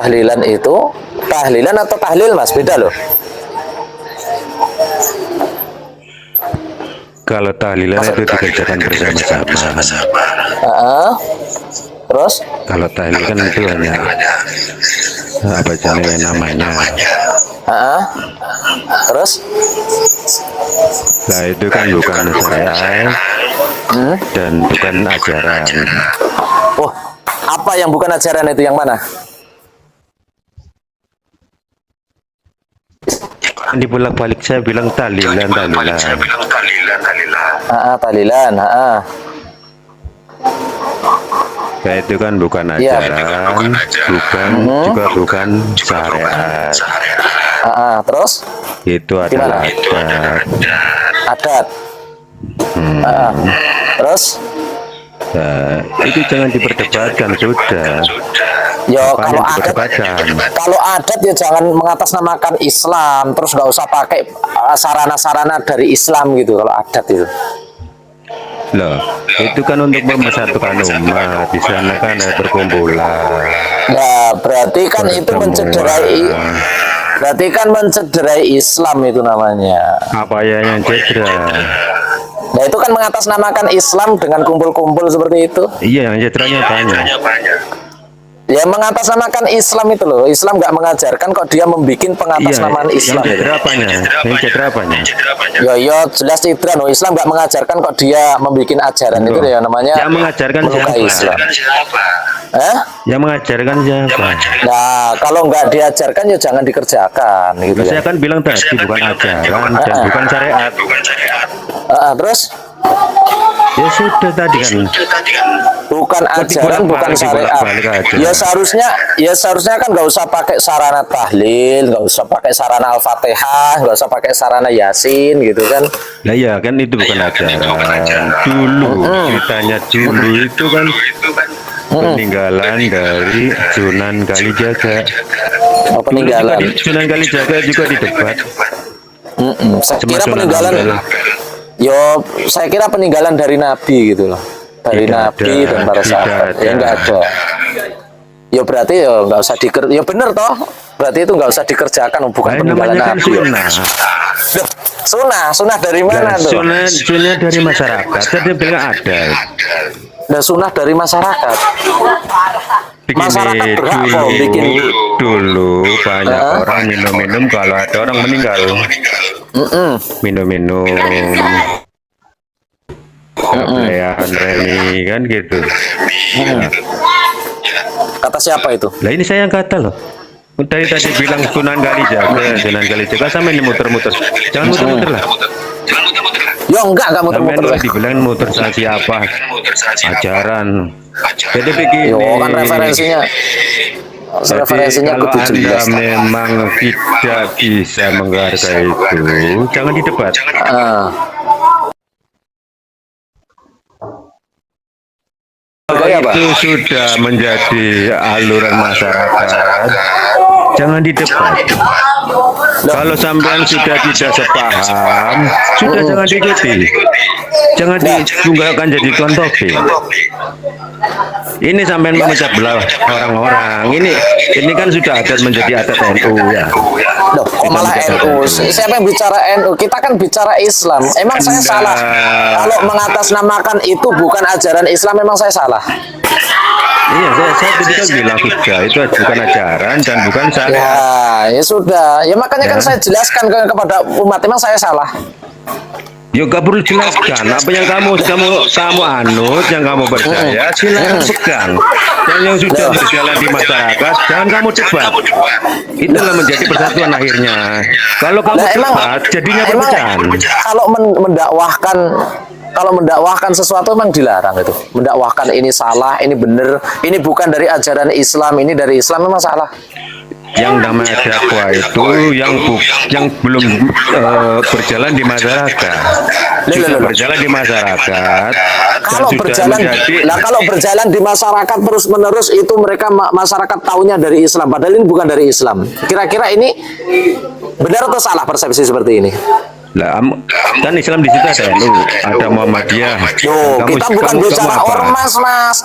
tahlilan itu tahlilan atau tahlil Mas? Beda loh. Kalau tahlilan itu dikerjakan bersama-sama. Terus? Kalau tahlil kan itu hanya apa jenis namanya. Terus? Nah itu kan bukan syariat dan bukan ajaran. Oh, apa yang bukan ajaran itu yang mana? Dibulak-balik saya bilang tahlilan. Tahlilan. Nah itu kan bukan ajaran, bukan syariat. Terus? Itu adalah adat. Terus? Nah, itu jangan diperdebatkan sudah. Ya kalau adat ya jangan mengatasnamakan Islam, terus nggak usah pakai sarana-sarana dari Islam gitu kalau adat itu. Loh, itu kan untuk mempersatukan umat. Di sana kan ada perkumpulan. Nah, berarti kan itu mencederai Islam itu namanya. Apa ya yang cedera? Nah, itu kan mengatasnamakan Islam dengan kumpul-kumpul seperti itu. Iya, yang cederanya banyak. Ya mengatasnamakan Islam itu loh. Islam nggak mengajarkan kok dia membuat pengatasnamaan Islam. Yang cedera apanya? Yang cedera apanya? Ya jelas cedera. No. Islam nggak mengajarkan kok dia membuat ajaran itu ya namanya. Yang mengajarkan siapa? Islam. Yang mengajarkan siapa? Nah kalau nggak diajarkan ya jangan dikerjakan. Gitu Saya kan bilang tadi bukan ajaran dan bukan syariat. Terus? Ya sudah tadi kan. Bukan ajaran, bukan syariat. Ya seharusnya kan nggak usah pakai sarana tahlil, nggak usah pakai sarana Al-Fatihah, nggak usah pakai sarana Yasin gitu kan. Nah ya kan itu bukan ajaran. Dulu ceritanya dulu itu kan peninggalan dari Sunan Kalijaga. Peninggalan. Sunan Kalijaga juga didebat. Saya kira peninggalan. Saya kira peninggalan dari Nabi gitu loh. Dari Nabi dan para sahabat. Ya nggak ada. Ya berarti ya nggak usah ya bener toh. Berarti itu nggak usah dikerjakan, bukan peninggalan Nabi. Sunnah dari mana tuh? Sunnah dari masyarakat. Tadi bilang ada. Dan sunnah dari masyarakat. Masyarakat berhak kok bikin. Dulu banyak orang minum-minum kalau ada orang meninggal. Minum-minum. Pelayan remi kan gitu. Kata siapa itu? Lah ini saya yang kata loh. Tadi bilang Sunan Kalijaga sampai ini muter-muter. Jangan muter-muter lah. Ya enggak muter-muter. Dibilang muter sama siapa? Ajaran. Jadi begini. Kan referensinya kalau Anda memang tidak bisa menghargai itu, jangan didebat. Itu sudah menjadi aluran masyarakat, jangan didebat. Kalau sampean sudah tidak sepaham, sudah jangan diikuti. Jangan ditunggalkan jadi contoh. Ini sampean memecah belah orang-orang. Ini kan sudah adat menjadi adat NU ya. Loh, kok malah NU? Siapa yang bicara NU? Kita kan bicara Islam. Emang saya salah? Kalau mengatasnamakan itu bukan ajaran Islam, memang saya salah? Iya, saya tadi kan bilang sudah itu bukan ajaran dan bukan syariat. Ya sudah. Ya makanya kan saya jelaskan kepada umat, memang saya salah. Ya gak perlu jelaskan apa yang kamu anut, yang kamu percaya, silakan pegang. Yang sudah berjalan di masyarakat, jangan kamu cepat. Itulah menjadi persatuan akhirnya. Kalau kamu cepat, jadinya perpecahan. Kalau mendakwahkan sesuatu memang dilarang itu. Mendakwahkan ini salah, ini benar, ini bukan dari ajaran Islam, ini dari Islam, memang salah. Yang namanya dakwah itu yang belum berjalan di masyarakat. Sudah berjalan di masyarakat. Kalau berjalan di masyarakat terus menerus itu mereka masyarakat taunya dari Islam, padahal ini bukan dari Islam. Kira-kira ini benar atau salah persepsi seperti ini? Lah, kan Islam di situ ada NU, ada Muhammadiyah. Loh, kita bukan bicara apa? ormas, Mas.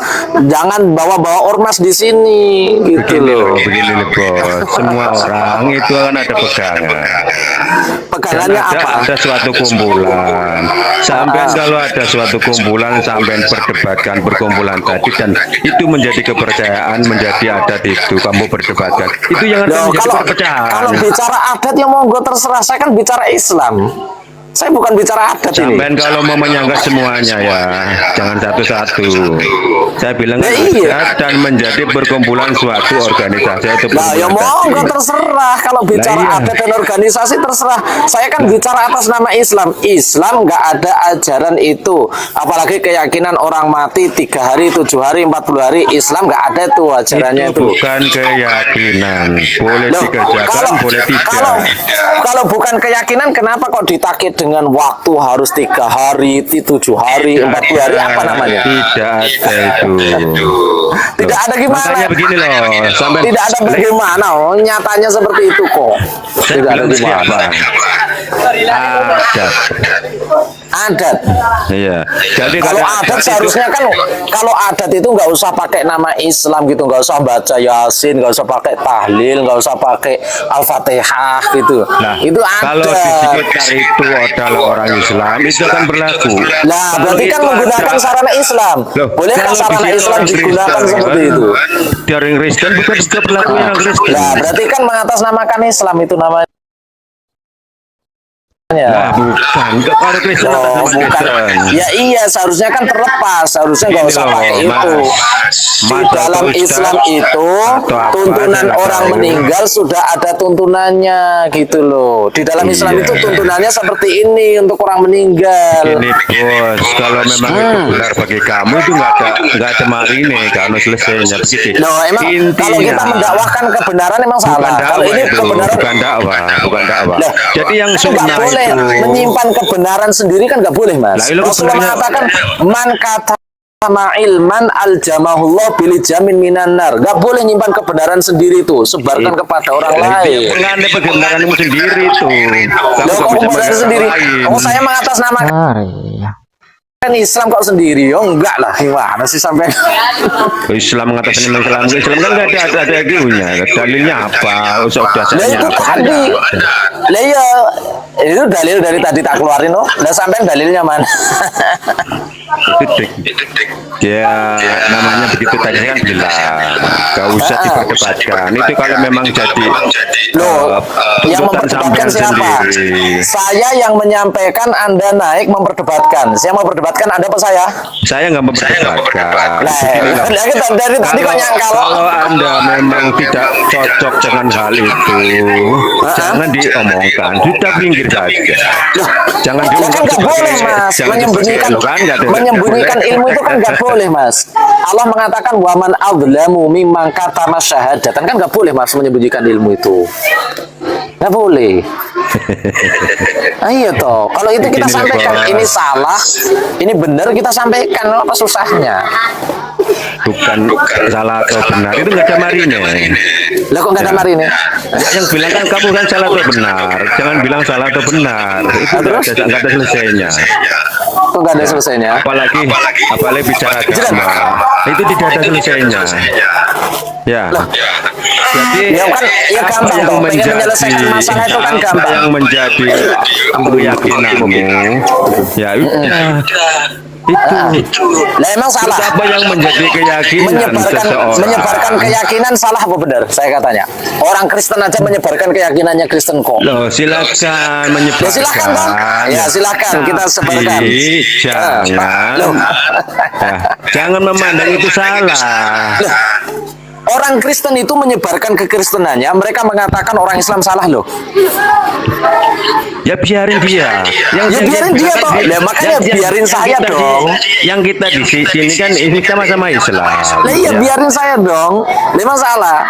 Jangan bawa-bawa ormas di sini, gitu loh. Begini loh, bos. Semua orang itu kan ada pegangan. Dan Pegangannya apa? ada suatu kumpulan. Sampai kalau ada suatu kumpulan, sampai perdebatkan berkumpulan tadi, dan itu menjadi kepercayaan, menjadi adat itu, kamu berdebatkan. Itu yang akan Loh, menjadi kalau perpecahan. bicara adat ya monggo terserah. Saya kan bicara Islam. Saya bukan bicara adat ini. Sampai kalau mau menyangka semuanya ya, jangan satu-satu. Saya bilang Ya, iya. adat dan menjadi berkumpulan suatu organisasi itu. Nah, ya monggo terserah. Kalau bicara iya. adat dan organisasi terserah. Saya kan bicara atas nama Islam. Islam nggak ada ajaran itu. Apalagi keyakinan orang mati 3 hari, 7 hari, 40 hari. Islam nggak ada tuh ajarannya Itu itu. bukan keyakinan, boleh Loh, dikerjakan, boleh tidak. Kalau bukan keyakinan, kenapa kok ditakit dengan waktu harus 3 hari, 7 hari, 40 hari, apa namanya? Tidak ada itu. Tidak ada gimana? Makanya begini loh, sampai Tidak ada bagaimana, oh, nyatanya seperti itu kok. saya Tidak ada bilang siapa? gimana. Adat. Adat. Iya. Jadi Kalau adat seharusnya kan, kalau adat itu nggak usah pakai nama Islam gitu, nggak usah baca Yasin, nggak usah pakai tahlil, nggak usah pakai Al-Fatihah gitu. Nah, Itu kalau di adat. sekitar itu adalah orang Islam, itu akan berlaku. Nah, Kalau berarti kan itu menggunakan ada- sarana Islam. Loh, Bolehkah kalau di sarana sini Islam orang digunakan Kristen, seperti kan? itu? Di orang Kristen bukan juga berlaku yang Kristen. Nah, berarti kan mengatasnamakan Islam itu namanya. Nah, bukan. Kalau Kristen atas Oh, nama bukan. Kristen. Ya iya, seharusnya kan terlepas. Seharusnya nggak Gini usah loh, pakai Mas. itu. Di Mas dalam atau Ustaz Islam itu atau apa, tuntunan saya nggak orang tahu. meninggal sudah ada tuntunannya gitu loh. Di dalam Islam Iya. itu tuntunannya seperti ini untuk orang meninggal. Ini bos, kalau memang itu benar bagi kamu itu nggak ada marine, kalau selesainya begitu. Loh, emang kalau kita mendakwahkan kebenaran emang bukan salah. Kalau dakwah ini itu, kebenaran bukan dakwah, bukan dakwah. Loh, Jadi yang kan nggak sunnah boleh itu, menyimpan kebenaran sendiri kan nggak boleh, Mas. Lah, itu Rasulullah kebenarannya- mengatakan man kata sama ilman al jamahullah bil jamin minan nar. Nggak boleh nyimpan kebenaran sendiri itu, sebarkan kepada orang lain. Mengenai kebenaranmu sendiri tuh. Kamu Loh, nggak kok bisa kebenaran mengenai sendiri? orang lain. Oh, saya mengatasnamakan kan Islam kok sendiri? Oh, enggak lah, gimana sih sampai? Islam mengatakan Islam kan nggak ada egonya. Dalilnya apa? Lah Dasarnya itu apa? tadi. Lah ya, itu dalil dari tadi tak keluarin loh. Lah sampai dalilnya mana? Titik. Ya namanya begitu tadi kan bilang gak usah diperdebatkan. Itu kalau memang jadi Loh, yang tuntutan memperdebatkan sampean siapa? sendiri. Saya yang menyampaikan, Anda naik memperdebatkan. Saya memperdebatkan, Anda apa saya? Saya nggak memperdebatkan. Nah, Beginilah. dari tadi kok nyangkal. Kalau Anda memang tidak cocok dengan hal itu, jangan diomongkan. Sudah pinggir saja. Jangan Ya kan nggak boleh, Mas. Menyembunyikan ilmu itu kan nggak boleh, Mas. Allah mengatakan waman adzlamu mimman katama syahadatan, kan nggak boleh, Mas, menyembunyikan ilmu itu. Nggak boleh. Ayo toh, kalau itu kita Begini, sampaikan Pak. ini salah, ini benar, kita sampaikan, apa susahnya? Bukan salah atau benar, itu nggak ada marine. Lah kok nggak ada mari nih? Yang bilang kan kamu kan salah atau benar, jangan bilang salah atau benar. Itu nggak ada selesainya. Kok nggak ada selesainya? Apalagi bicara agama, itu tidak ada selesainya. Ya. Jadi Ya kan, ya gampang yang toh. Pengen menjadi menyelesaikan masalah itu kan gampang. yang menjadi keyakinanmu, ya udah. Itu. Lah emang salah. Apa yang menjadi keyakinan seseorang? Menyebarkan keyakinan salah apa benar? Saya katanya. Orang Kristen aja menyebarkan keyakinannya Kristen kok. Loh, silakan menyebarkan. Ya silakan dong. Ya silakan kita sebarkan. Tapi jangan. Loh. Ya, jangan memandang itu salah. Loh, orang Kristen itu menyebarkan kekristenannya, mereka mengatakan orang Islam salah loh. Ya biarin dia. Ya biarin dia toh. Lah makanya biarin saya dong. Yang kita di sini kan ini sama-sama Islam. Lah iya biarin saya dong. Memang salah.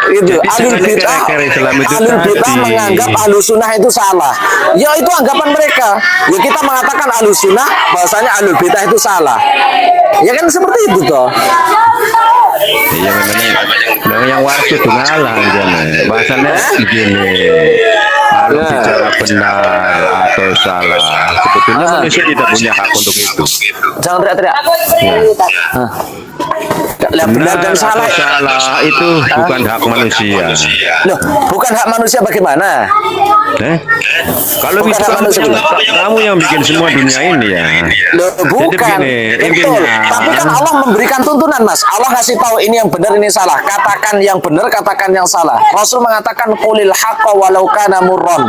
Itu Jadi alul jangan bidah, kira-kira Islam itu alul bidah tadi. menganggap alul sunnah itu salah. Ya itu anggapan mereka. Ya kita mengatakan alul sunnah, bahasanya alul bidah itu salah. Ya kan seperti itu toh. Iya memang yang waras itu ngalah kan. Bahasanya begini. kalau Ya. bicara benar atau salah, sebetulnya manusia tidak punya hak untuk itu. Jangan teriak-teriak. Hah. Lah, benar dan Atau salah. salah itu bukan hak manusia. Loh, bukan hak manusia bagaimana? Kalau Bukan bisa hak manusia. kamu yang bikin semua dunia ini ya. Loh, bukan. begini, Betul. intinya. Tapi kan Allah memberikan tuntunan, Mas. Allah ngasih tahu ini yang benar, ini salah. Katakan yang benar, katakan yang salah. Rasul mengatakan qulil haqqa walau kana murran.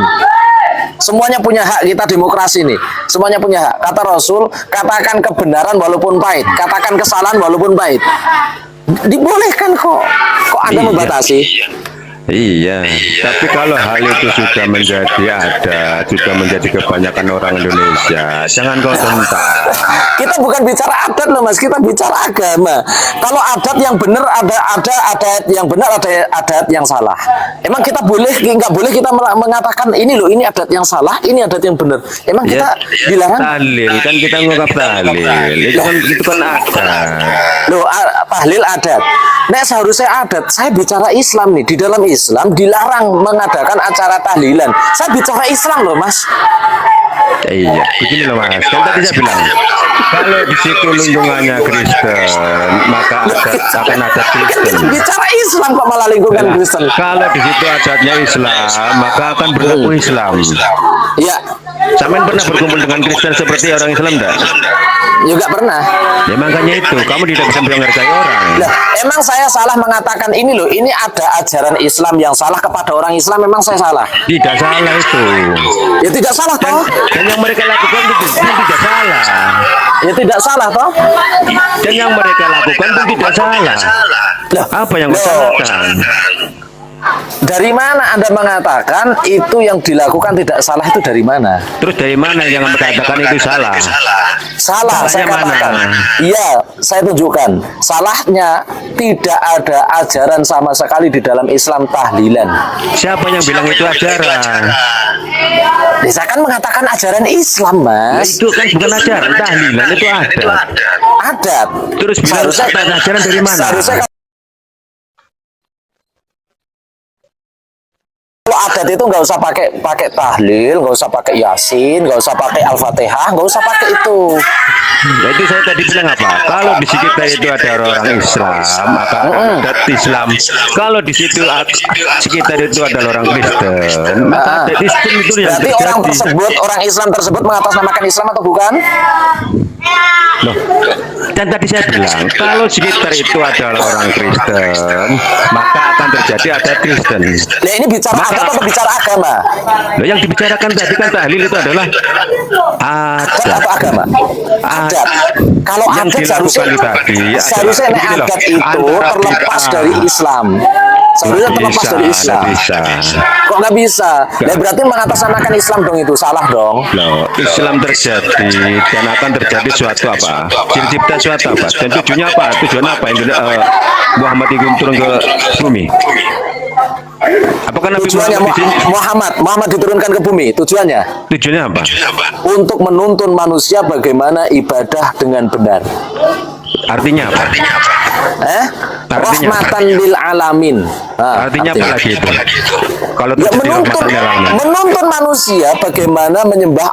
Semuanya punya hak, kita demokrasi nih. Semuanya punya hak. Kata Rasul, katakan kebenaran walaupun pahit, katakan kesalahan walaupun pahit. Dibolehkan kok. Kok Anda Iya. membatasi? Iya, tapi kalau hal itu sudah menjadi kebanyakan orang Indonesia, jangan kau tentang. Kita bukan bicara adat loh, Mas, kita bicara agama. Kalau adat yang benar ada adat yang benar, ada adat yang salah. Emang kita nggak boleh kita mengatakan ini loh, ini adat yang salah, ini adat yang benar. Emang kita dilarang? Tahlil kan kita ngungkap tahlil, itu kan adat. Loh, tahlil adat. Nek seharusnya adat. Saya bicara Islam nih. Di dalam Islam dilarang mengadakan acara tahlilan. Saya bicara Islam loh, Mas. Iya, begini loh Mas. Kan tadi saya bilang, kalau di situ lingkungannya Kristen, maka akan ada Kristen. Kita bicara Islam kok malah lingkungan Kristen. Kalau di situ adatnya Islam, maka akan berlaku Islam. Ya, Sampean pernah berkumpul dengan Kristen seperti orang Islam enggak? juga pernah. Ya makanya itu, kamu tidak bisa menghargai orang. Lah, emang saya salah mengatakan ini loh, ini ada ajaran Islam yang salah kepada orang Islam, memang saya salah? Tidak salah itu. Ya tidak salah toh? Dan yang mereka lakukan itu tidak salah. Ya tidak salah toh? Dan yang mereka lakukan pun tidak salah. Loh, Apa yang kau salahkan? dari mana Anda mengatakan itu yang dilakukan tidak salah, itu dari mana? Terus dari mana yang mengatakan itu salah? Salah, saya Salahnya katakan. mana? Iya, saya tunjukkan. Salahnya tidak ada ajaran sama sekali di dalam Islam tahlilan. Siapa yang bilang itu ajaran? Ya, saya kan mengatakan ajaran Islam, Nah, Mas. itu kan bukan ajaran, tahlilan itu adat. Adat. Terus bilang ajaran dari mana? Seharusnya kalau adat itu nggak usah pakai tahlil, nggak usah pakai yasin, nggak usah pakai al-fatihah, nggak usah pakai itu. Nah, itu saya tadi bilang apa? Kalau di sekitar itu ada orang Islam, maka adat Islam. Kalau di situ sekitar itu adalah orang Kristen, maka adat Islam itu yang Berarti terjadi. orang Islam tersebut mengatasnamakan Islam atau bukan? Loh, dan tadi saya bilang, kalau sekitar itu adalah orang Kristen, maka akan terjadi adat Kristen. Nah, ini bicara Maka- adat atau bicara agama? Loh, yang dibicarakan tadi kan tahlil itu adalah Adat adat. atau agama? Adat. Kalau Yang adat dilakukan tadi seharusnya adalah- begini loh, adat itu antara terlepas bid'ah. dari Islam. Seharusnya terlepas Bisa, dari Islam. bisa. Kok nggak bisa? Nah, berarti mengatasnamakan Islam dong, itu salah dong. Loh, Islam terjadi dan akan terjadi suatu apa? Cipta suatu apa? Dan tujuannya apa? Tujuan apa? Muhammad itu turun ke bumi. Apakah Nabi Tujuannya Muhammad di sini? Muhammad diturunkan ke bumi. Tujuannya Tujuannya apa? untuk menuntun manusia bagaimana ibadah dengan benar. Artinya apa? Artinya apa? Rahmatan lil alamin. Nah, Artinya apa lagi itu? Kalau Ya, terjadi rahmatan lil alamin. menuntun manusia bagaimana menyembah